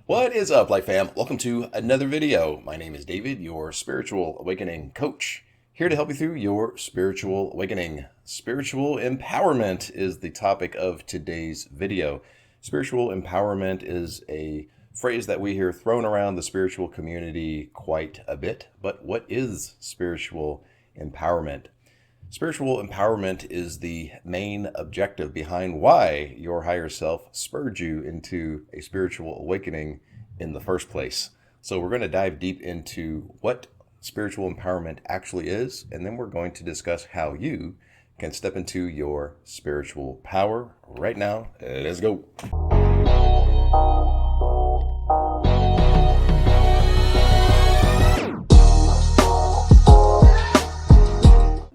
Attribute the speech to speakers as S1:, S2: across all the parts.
S1: What is up, Life Fam? Welcome to another video. My name is David, your spiritual awakening coach, here to help you through your spiritual awakening. Spiritual empowerment is the topic of today's video. Spiritual empowerment is a phrase that we hear thrown around the spiritual community quite a bit. But what is spiritual empowerment? Spiritual empowerment is the main objective behind why your higher self spurred you into a spiritual awakening in the first place. So we're going to dive deep into what spiritual empowerment actually is, and then we're going to discuss how you can step into your spiritual power right now. Let's go.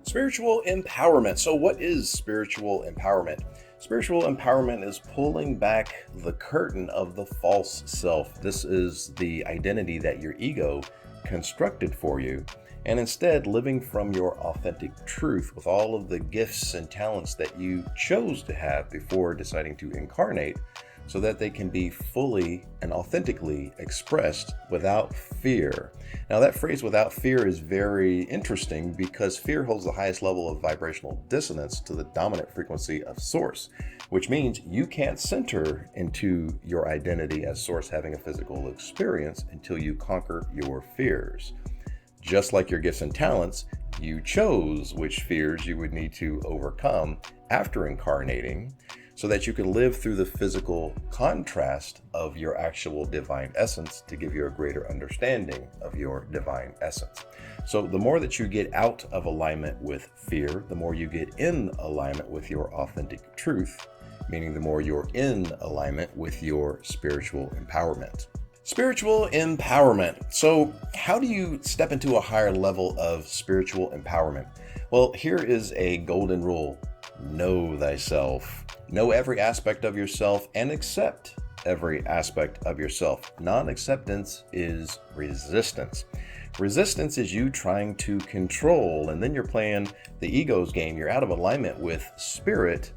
S1: Spiritual empowerment. So what is spiritual empowerment? Spiritual empowerment is pulling back the curtain of the false self. This is the identity that your ego constructed for you, and instead living from your authentic truth with all of the gifts and talents that you chose to have before deciding to incarnate, so that they can be fully and authentically expressed without fear. Now, that phrase "without fear" is very interesting because fear holds the highest level of vibrational dissonance to the dominant frequency of Source, which means you can't center into your identity as Source having a physical experience until you conquer your fears. Just like your gifts and talents, you chose which fears you would need to overcome after incarnating, so that you can live through the physical contrast of your actual divine essence to give you a greater understanding of your divine essence. So the more that you get out of alignment with fear, the more you get in alignment with your authentic truth, meaning the more you're in alignment with your spiritual empowerment. Spiritual empowerment. So how do you step into a higher level of spiritual empowerment? Well, here is a golden rule. Know thyself. Know every aspect of yourself and accept every aspect of yourself. Non-acceptance is resistance. Resistance is you trying to control, and then you're playing the ego's game. You're out of alignment with spirit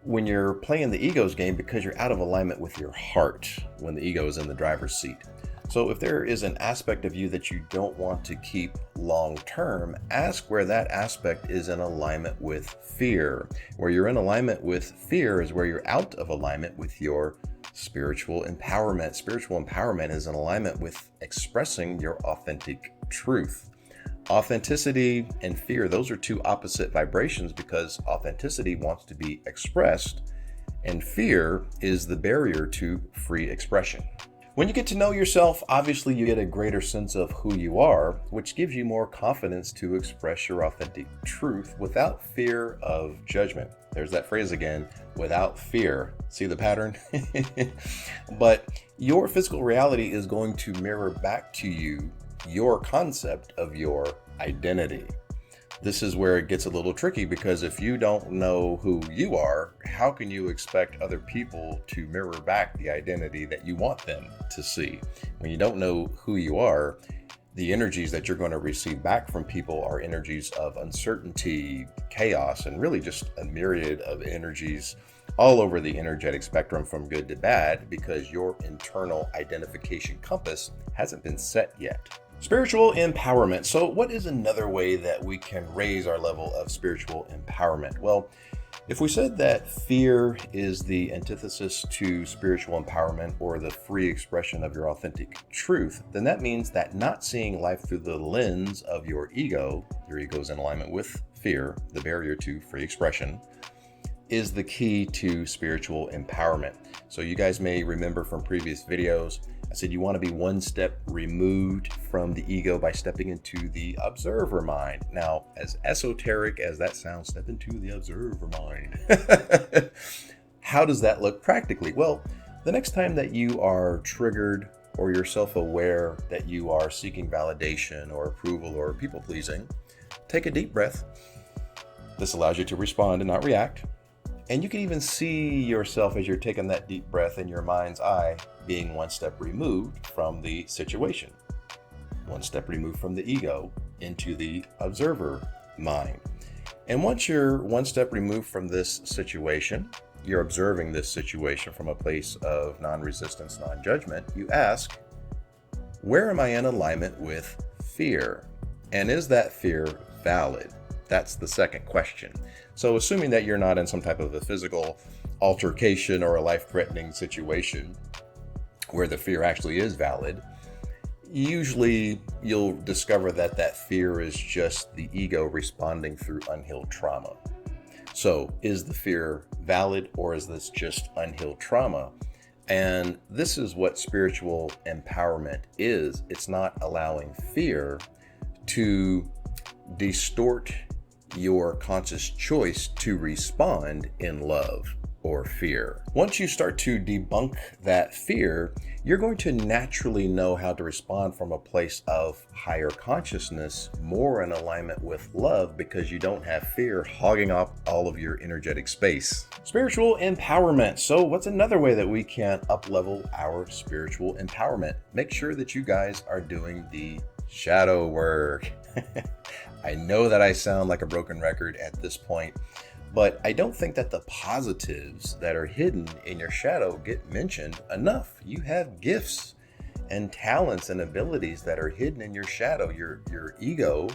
S1: when you're playing the ego's game because you're out of alignment with your heart when the ego is in the driver's seat. So if there is an aspect of you that you don't want to keep long term, ask where that aspect is in alignment with fear. Where you're in alignment with fear is where you're out of alignment with your spiritual empowerment. Spiritual empowerment is in alignment with expressing your authentic truth. Authenticity and fear, those are two opposite vibrations because authenticity wants to be expressed and fear is the barrier to free expression. When you get to know yourself, obviously you get a greater sense of who you are, which gives you more confidence to express your authentic truth without fear of judgment. There's that phrase again, without fear. See the pattern? But your physical reality is going to mirror back to you your concept of your identity. This is where it gets a little tricky because if you don't know who you are, how can you expect other people to mirror back the identity that you want them to see? When you don't know who you are, the energies that you're going to receive back from people are energies of uncertainty, chaos, and really just a myriad of energies all over the energetic spectrum from good to bad because your internal identification compass hasn't been set yet. Spiritual empowerment. So what is another way that we can raise our level of spiritual empowerment? Well, if we said that fear is the antithesis to spiritual empowerment or the free expression of your authentic truth, then that means that not seeing life through the lens of your ego is in alignment with fear, the barrier to free expression, is the key to spiritual empowerment. So you guys may remember from previous videos, I said you want to be one step removed from the ego by stepping into the observer mind. Now, as esoteric as that sounds, step into the observer mind. How does that look practically? Well, the next time that you are triggered or you're self-aware that you are seeking validation or approval or people-pleasing, take a deep breath. This allows you to respond and not react. And you can even see yourself as you're taking that deep breath in your mind's eye being one step removed from the situation, one step removed from the ego into the observer mind. And once you're one step removed from this situation, you're observing this situation from a place of non-resistance, non-judgment, you ask, where am I in alignment with fear? And is that fear valid? That's the second question. So assuming that you're not in some type of a physical altercation or a life-threatening situation where the fear actually is valid, usually you'll discover that that fear is just the ego responding through unhealed trauma. So is the fear valid, or is this just unhealed trauma? And this is what spiritual empowerment is. It's not allowing fear to distort your conscious choice to respond in love or fear. Once you start to debunk that fear, you're going to naturally know how to respond from a place of higher consciousness, more in alignment with love, because you don't have fear hogging up all of your energetic space. Spiritual empowerment. So what's another way that we can up-level our spiritual empowerment? Make sure that you guys are doing the shadow work. I know that I sound like a broken record at this point, but I don't think that the positives that are hidden in your shadow get mentioned enough. You have gifts and talents and abilities that are hidden in your shadow. Your ego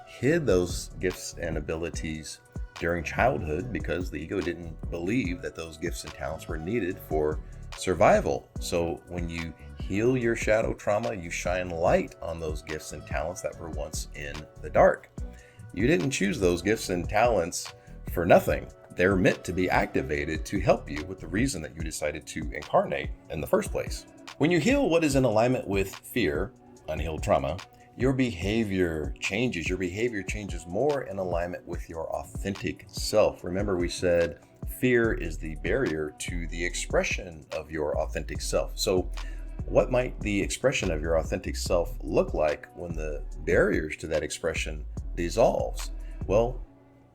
S1: hid those gifts and abilities during childhood because the ego didn't believe that those gifts and talents were needed for survival. So when you heal your shadow trauma, you shine light on those gifts and talents that were once in the dark. You didn't choose those gifts and talents for nothing. They're meant to be activated to help you with the reason that you decided to incarnate in the first place. When you heal what is in alignment with fear, unhealed trauma, your behavior changes. Your behavior changes more in alignment with your authentic self. Remember, we said fear is the barrier to the expression of your authentic self. So what might the expression of your authentic self look like when the barriers to that expression dissolves? Well,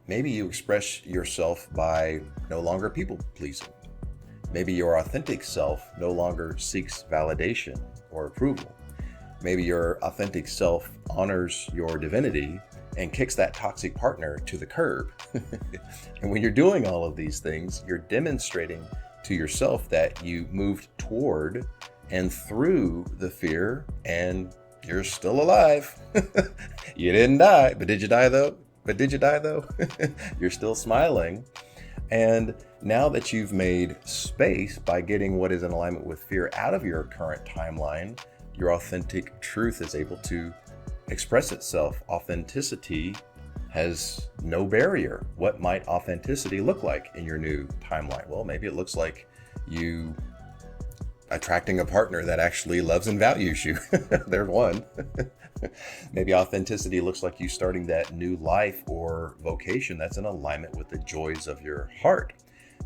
S1: maybe you express yourself by no longer people pleasing. Maybe your authentic self no longer seeks validation or approval. Maybe your authentic self honors your divinity and kicks that toxic partner to the curb. And when you're doing all of these things, you're demonstrating to yourself that you moved toward and through the fear, and you're still alive. You didn't die, but did you die though? You're still smiling. And now that you've made space by getting what is in alignment with fear out of your current timeline, your authentic truth is able to express itself. Authenticity has no barrier. What might authenticity look like in your new timeline? Well, maybe it looks like you attracting a partner that actually loves and values you. There's one. Maybe authenticity looks like you starting that new life or vocation that's in alignment with the joys of your heart.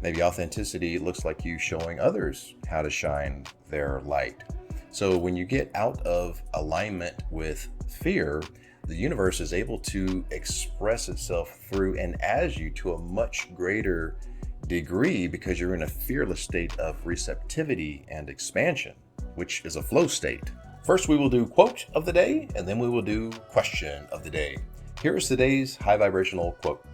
S1: Maybe authenticity looks like you showing others how to shine their light. So when you get out of alignment with fear, the universe is able to express itself through and as you to a much greater degree, because you're in a fearless state of receptivity and expansion, which is a flow state. First, we will do quote of the day, and then we will do question of the day. Here is today's high vibrational quote.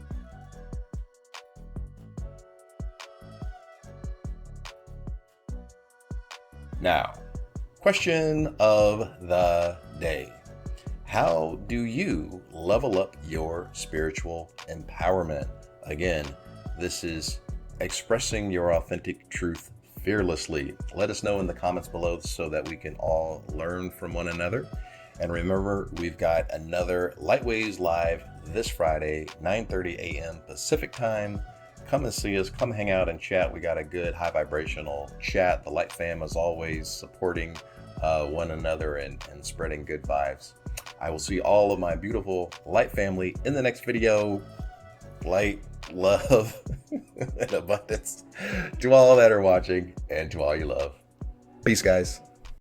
S1: Now, question of the day. How do you level up your spiritual empowerment? Again, this is expressing your authentic truth fearlessly. Let us know in the comments below so that we can all learn from one another. And remember, we've got another Lightways Live this Friday, 9:30 a.m. Pacific time. Come and see us, come hang out and chat. We got a good high vibrational chat. The Light Fam is always supporting one another and spreading good vibes. I will see all of my beautiful Light family in the next video. Light, love, and abundance to all that are watching and to all you love. Peace, guys.